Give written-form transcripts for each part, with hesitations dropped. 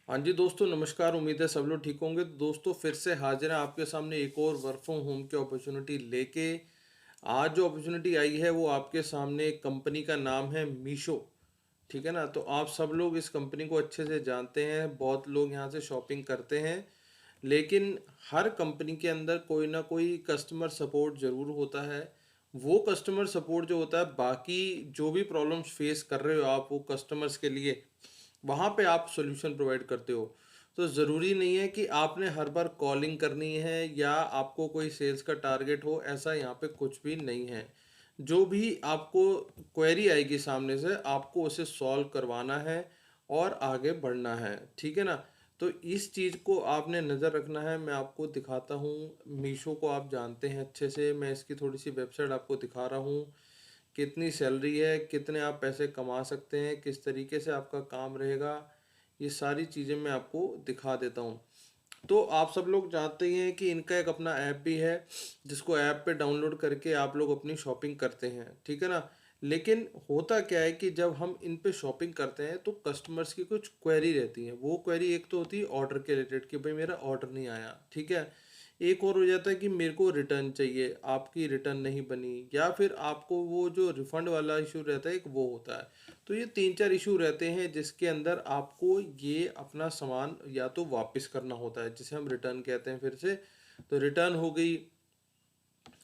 हाँ जी दोस्तों, नमस्कार। उम्मीद है सब लोग ठीक होंगे। तो दोस्तों फिर से हाजिर हैं आपके सामने एक और वर्क फ्रॉम होम की अपॉर्चुनिटी लेके। आज जो अपॉर्चुनिटी आई है वो आपके सामने, एक कंपनी का नाम है मीशो। ठीक है ना। तो आप सब लोग इस कंपनी को अच्छे से जानते हैं, बहुत लोग यहाँ से शॉपिंग करते हैं। लेकिन हर कंपनी के अंदर कोई ना कोई कस्टमर सपोर्ट ज़रूर होता है। वो कस्टमर सपोर्ट जो होता है, बाकी जो भी प्रॉब्लम्स फेस कर रहे हो आप वो कस्टमर्स के लिए, वहाँ पे आप सॉल्यूशन प्रोवाइड करते हो। तो ज़रूरी नहीं है कि आपने हर बार कॉलिंग करनी है या आपको कोई सेल्स का टारगेट हो, ऐसा यहाँ पे कुछ भी नहीं है। जो भी आपको क्वेरी आएगी सामने से, आपको उसे सॉल्व करवाना है और आगे बढ़ना है। ठीक है ना। तो इस चीज़ को आपने नज़र रखना है। मैं आपको दिखाता हूँ। मीशो को आप जानते हैं अच्छे से। मैं इसकी थोड़ी सी वेबसाइट आपको दिखा रहा हूँ। कितनी सैलरी है, कितने आप पैसे कमा सकते हैं, किस तरीके से आपका काम रहेगा, ये सारी चीज़ें मैं आपको दिखा देता हूँ। तो आप सब लोग जानते ही हैं कि इनका एक अपना ऐप भी है, जिसको ऐप पे डाउनलोड करके आप लोग अपनी शॉपिंग करते हैं। ठीक है ना। लेकिन होता क्या है कि जब हम इन पे शॉपिंग करते हैं तो कस्टमर्स की कुछ क्वेरी रहती है। वो क्वेरी एक तो होती है ऑर्डर के रिलेटेड कि भाई मेरा ऑर्डर नहीं आया। ठीक है। एक और हो जाता है कि मेरे को रिटर्न चाहिए, आपकी रिटर्न नहीं बनी, या फिर आपको वो जो रिफंड वाला इशू रहता है एक वो होता है। तो ये तीन चार इशू रहते हैं जिसके अंदर आपको ये अपना सामान या तो वापस करना होता है, जिसे हम रिटर्न कहते हैं फिर से। तो रिटर्न हो गई,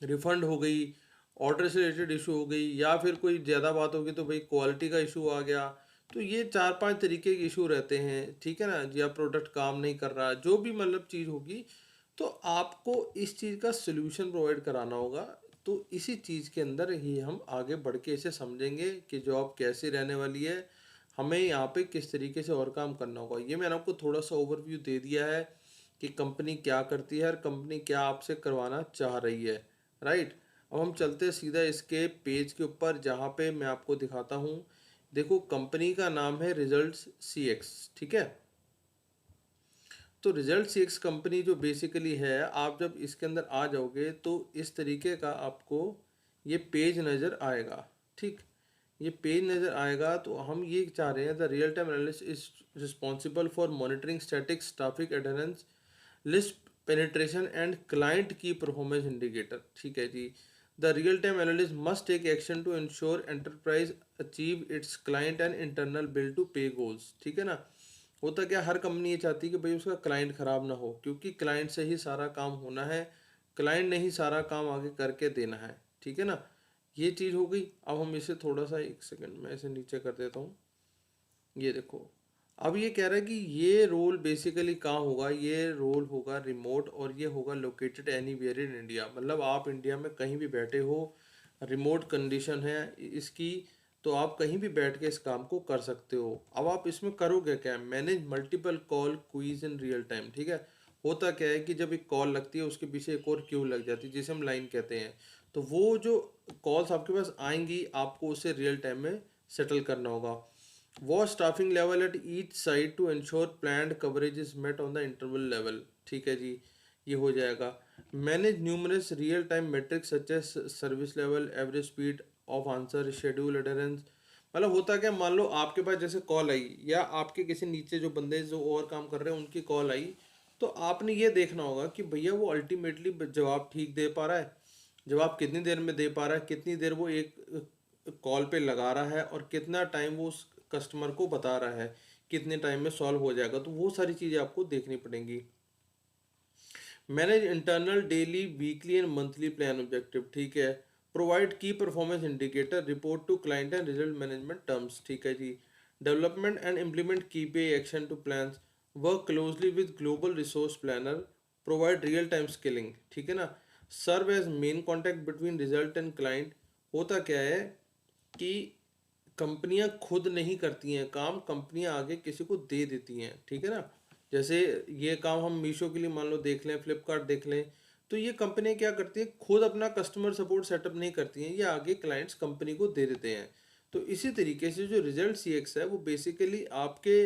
रिफंड हो गई, ऑर्डर से रिलेटेड इशू हो गई, या फिर कोई ज़्यादा बात होगी तो भाई क्वालिटी का इशू आ गया। तो ये चार पांच तरीके के इशू रहते हैं। ठीक है ना। या प्रोडक्ट काम नहीं कर रहा, जो भी मतलब चीज़ होगी, तो आपको इस चीज़ का सोल्यूशन प्रोवाइड कराना होगा। तो इसी चीज़ के अंदर ही हम आगे बढ़ के इसे समझेंगे कि जॉब कैसी रहने वाली है, हमें यहाँ पे किस तरीके से और काम करना होगा। ये मैंने आपको थोड़ा सा ओवरव्यू दे दिया है कि कंपनी क्या करती है और कंपनी क्या आपसे करवाना चाह रही है। राइट। अब हम चलते हैं सीधा इसके पेज के ऊपर, जहाँ पे मैं आपको दिखाता हूँ। देखो, कंपनी का नाम है रिजल्ट्स CX। ठीक है। तो रिजल्ट CX कंपनी जो बेसिकली है, आप जब इसके अंदर आ जाओगे तो इस तरीके का आपको ये पेज नज़र आएगा। ठीक। ये पेज नज़र आएगा। तो हम ये चाह रहे हैं, the real time analyst is responsible for monitoring statics, traffic adherence, list penetration and client की परफॉर्मेंस इंडिकेटर। ठीक है जी। The real time analyst must take action to ensure enterprise achieve its client and internal bill to pay goals. ठीक है ना। होता क्या, हर company ये चाहती है कि भाई उसका क्लाइंट खराब ना हो, क्योंकि क्लाइंट से ही सारा काम होना है। क्लाइंट ने ही सारा काम आगे करके देना है। ठीक है ना। ये चीज़ हो गई। अब हम इसे थोड़ा सा, एक सेकंड में इसे नीचे कर देता हूँ। ये देखो, अब ये कह रहा है कि ये रोल बेसिकली कहाँ होगा। ये रोल होगा रिमोट, और ये होगा लोकेटेड एनीवेयर इन इंडिया। मतलब आप इंडिया में कहीं भी बैठे हो, रिमोट कंडीशन है इसकी, तो आप कहीं भी बैठ के इस काम को कर सकते हो। अब आप इसमें करोगे क्या, manage multiple call quiz in real time. ठीक है। होता क्या है कि जब एक कॉल लगती है उसके पीछे एक और क्यू लग जाती है, जिसे हम लाइन कहते हैं। तो वो जो कॉल्स आपके पास आएंगी, आपको उसे रियल टाइम में सेटल करना होगा। Watch staffing level at each side to ensure planned coverage is met on the interval level. ठीक है जी। ये हो जाएगा। Manage numerous real time metrics such as service level, average speed of answer, schedule adherence. मतलब होता क्या, मान लो आपके पास जैसे कॉल आई, या आपके किसी नीचे जो बंदे जो और काम कर रहे हैं उनकी कॉल आई, तो आपने ये देखना होगा कि भैया वो अल्टीमेटली जवाब ठीक दे पा रहा है, जवाब कितनी देर में दे पा रहा है, कितनी देर वो एक कॉल पे लगा रहा है, और कितना टाइम वो उस कस्टमर को बता रहा है, कितने टाइम में सॉल्व हो जाएगा। तो वो सारी चीज़ें आपको देखनी पड़ेंगी। Manage internal daily weekly and monthly plan objective. ठीक है। Provide key performance indicator, report to client and result management terms. ठीक है जी। Development and implement key pay action to plans, work closely with global resource planner, provide real time skilling. ठीक है ना। Serve as main contact between result and client. होता क्या है कि कंपनियां खुद नहीं करती हैं काम, कंपनियां आगे किसी को दे देती हैं। ठीक है ना। जैसे ये काम हम मीशो के लिए मान लो देख लें, फ्लिपकार्ट देख लें, तो ये कंपनियां क्या करती हैं, खुद अपना कस्टमर सपोर्ट सेटअप नहीं करती हैं, ये आगे क्लाइंट्स कंपनी को दे देते हैं। तो इसी तरीके से जो रिजल्ट CX है वो बेसिकली आपके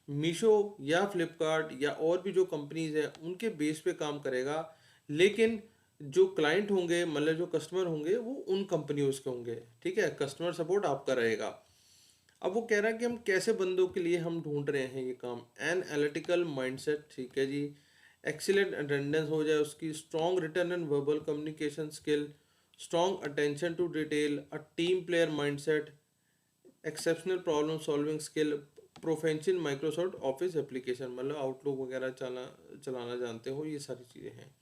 मीशो या फ्लिपकार्ट या और भी जो कंपनीज हैं उनके बेस पे काम करेगा। लेकिन जो क्लाइंट होंगे, मतलब जो कस्टमर होंगे, वो उन कंपनियों के होंगे। ठीक है। कस्टमर सपोर्ट आपका रहेगा। अब वो कह रहा है कि हम कैसे बंदों के लिए हम ढूंढ रहे हैं ये काम। एन एनालिटिकल माइंडसेट, ठीक है जी, एक्सीलेंट अटेंडेंस हो जाए उसकी, strong return and verbal communication skill, strong attention to detail, a team player mindset, exceptional problem solving skill, professional Microsoft office application, मतलब आउटलुक वगैरह चलाना जानते हो, ये सारी चीज़ें हैं।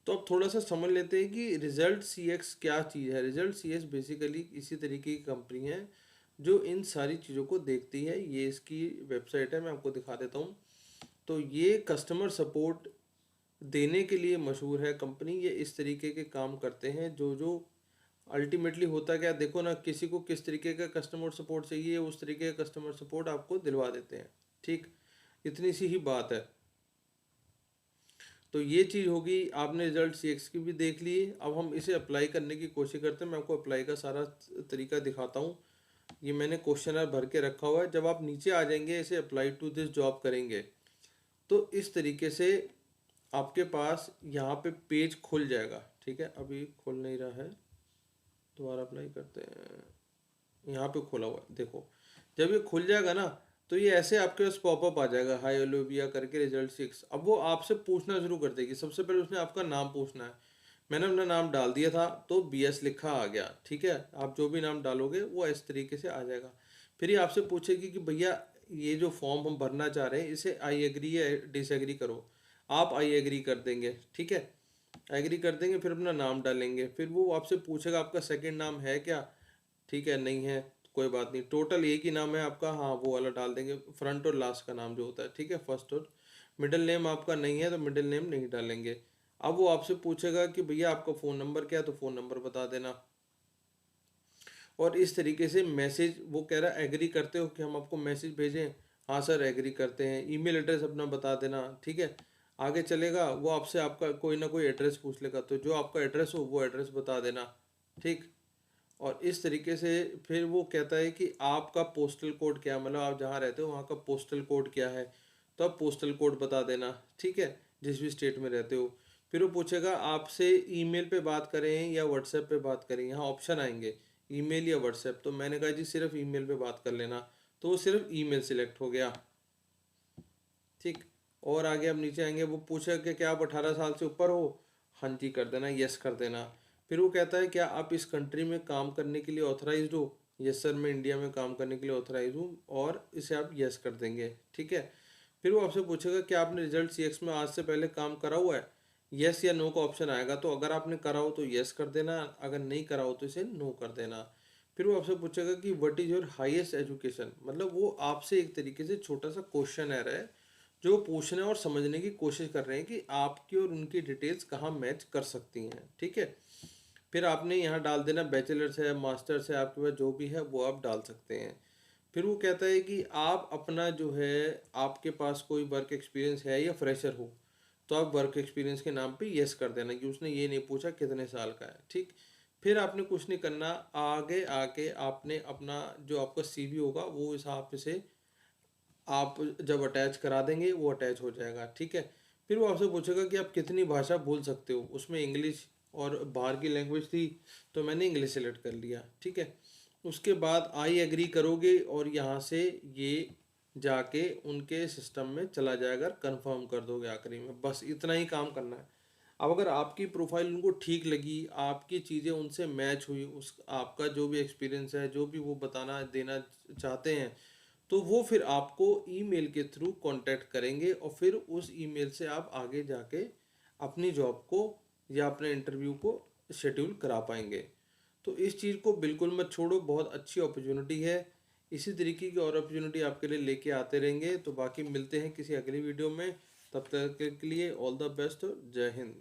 तो अब थोड़ा सा समझ लेते हैं कि रिजल्ट सी एक्स क्या चीज़ है। रिजल्ट सी एक्स बेसिकली इसी तरीके की कंपनी है जो इन सारी चीज़ों को देखती है। ये इसकी वेबसाइट है, मैं आपको दिखा देता हूँ। तो ये कस्टमर सपोर्ट देने के लिए मशहूर है कंपनी। ये इस तरीके के काम करते हैं जो जो अल्टीमेटली होता क्या, देखो ना, किसी को किस तरीके का कस्टमर सपोर्ट चाहिए उस तरीके का कस्टमर सपोर्ट आपको दिलवा देते हैं। ठीक, इतनी सी ही बात है। तो ये चीज़ होगी, आपने रिजल्ट सी एक्स की भी देख ली। अब हम इसे अप्लाई करने की कोशिश करते हैं। मैं आपको अप्लाई का सारा तरीका दिखाता हूँ। ये मैंने क्वेश्चनर भर के रखा हुआ है। जब आप नीचे आ जाएंगे, इसे अप्लाई टू दिस जॉब करेंगे, तो इस तरीके से आपके पास यहाँ पे पेज खुल जाएगा। ठीक है, अभी खुल नहीं रहा है, दोबारा अप्लाई करते हैं। यहाँ पे खुला हुआ है, देखो। जब ये खुल जाएगा ना, तो ये ऐसे आपके पास पॉपअप आ जाएगा, हाई ओलिविया करके रिजल्ट 6। अब वो आपसे पूछना शुरू कर देगी। सबसे पहले उसने आपका नाम पूछना है। मैंने अपना नाम डाल दिया था तो BS लिखा आ गया। ठीक है, आप जो भी नाम डालोगे वो इस तरीके से आ जाएगा। फिर ये आपसे पूछेगी कि भैया ये जो फॉर्म हम भरना चाह रहे हैं, इसे आई एग्री या डिसएग्री करो। आप आई एग्री कर देंगे। ठीक है, एग्री कर देंगे, फिर अपना नाम डालेंगे। फिर वो आपसे पूछेगा आपका सेकंड नाम है क्या। ठीक है, नहीं है, कोई बात नहीं, टोटल एक ही नाम है आपका, हाँ वो वाला डाल देंगे, फ्रंट और लास्ट का नाम जो होता है। ठीक है, फर्स्ट और मिडिल नेम आपका नहीं है तो मिडिल नेम नहीं डालेंगे। अब वो आपसे पूछेगा कि भैया आपका फ़ोन नंबर क्या है, तो फ़ोन नंबर बता देना। और इस तरीके से मैसेज, वो कह रहा है एग्री करते हो कि हम आपको मैसेज भेजें, हाँ सर एग्री करते हैं। ईमेल एड्रेस अपना बता देना। ठीक है, आगे चलेगा, वो आपसे आपका कोई ना कोई एड्रेस पूछ लेगा, तो जो आपका एड्रेस हो वो एड्रेस बता देना। ठीक, और इस तरीके से फिर वो कहता है कि आपका पोस्टल कोड क्या है, मतलब आप जहाँ रहते हो वहाँ का पोस्टल कोड क्या है, तो आप पोस्टल कोड बता देना। ठीक है, जिस भी स्टेट में रहते हो। फिर वो पूछेगा आपसे ईमेल पे बात करें या व्हाट्सएप पे बात करें, यहाँ ऑप्शन आएंगे ईमेल या व्हाट्सएप। तो मैंने कहा जी सिर्फ ईमेल पे बात कर लेना, तो वो सिर्फ ईमेल सिलेक्ट हो गया। ठीक, और आगे अब नीचे आएंगे, वो पूछेगा कि क्या आप 18 साल से ऊपर हो, हाँ जी कर देना, यस कर देना। फिर वो कहता है क्या आप इस कंट्री में काम करने के लिए ऑथराइज्ड हो, यस सर मैं इंडिया में काम करने के लिए ऑथराइज हूँ, और इसे आप यस कर देंगे। ठीक है, फिर वो आपसे पूछेगा कि आपने रिजल्ट CX में आज से पहले काम करा हुआ है, यस या नो का ऑप्शन आएगा। तो अगर आपने करा हो तो यस कर देना, अगर नहीं करा हो तो इसे नो कर देना। फिर वो आपसे पूछेगा कि what is your highest education, मतलब वो आपसे एक तरीके से छोटा सा क्वेश्चन है जो पूछने और समझने की कोशिश कर रहे हैं कि आपकी और उनकी डिटेल्स कहाँ मैच कर सकती हैं। ठीक है, फिर आपने यहाँ डाल देना बैचलर्स है, मास्टर्स है, आपके पास जो भी है वो आप डाल सकते हैं। फिर वो कहता है कि आप अपना जो है, आपके पास कोई वर्क एक्सपीरियंस है या फ्रेशर हो, तो आप वर्क एक्सपीरियंस के नाम पे यस कर देना, कि उसने ये नहीं पूछा कितने साल का है। ठीक, फिर आपने कुछ नहीं करना, आगे आके आपने अपना जो आपका CV होगा वो इस हिसाब से आप जब अटैच करा देंगे वो अटैच हो जाएगा। ठीक है, फिर वो आपसे पूछेगा कि आप कितनी भाषा बोल सकते हो। उसमें इंग्लिश और बाहर की लैंग्वेज थी, तो मैंने इंग्लिश सेलेक्ट कर लिया। ठीक है, उसके बाद आई एग्री करोगे और यहाँ से ये जाके उनके सिस्टम में चला जाएगा, कंफर्म कर दोगे आखिरी में। बस इतना ही काम करना है। अब अगर आपकी प्रोफाइल उनको ठीक लगी, आपकी चीज़ें उनसे मैच हुई, उस आपका जो भी एक्सपीरियंस है, जो भी वो बताना देना चाहते हैं, तो वो फिर आपको ईमेल के थ्रू कांटेक्ट करेंगे, और फिर उस ईमेल से आप आगे जाके अपनी जॉब को या अपने इंटरव्यू को शेड्यूल करा पाएंगे। तो इस चीज़ को बिल्कुल मत छोड़ो, बहुत अच्छी अपॉर्चुनिटी है। इसी तरीके की और अपॉर्चुनिटी आपके लिए लेके आते रहेंगे। तो बाकी मिलते हैं किसी अगली वीडियो में, तब तक के लिए ऑल द बेस्ट, जय हिंद।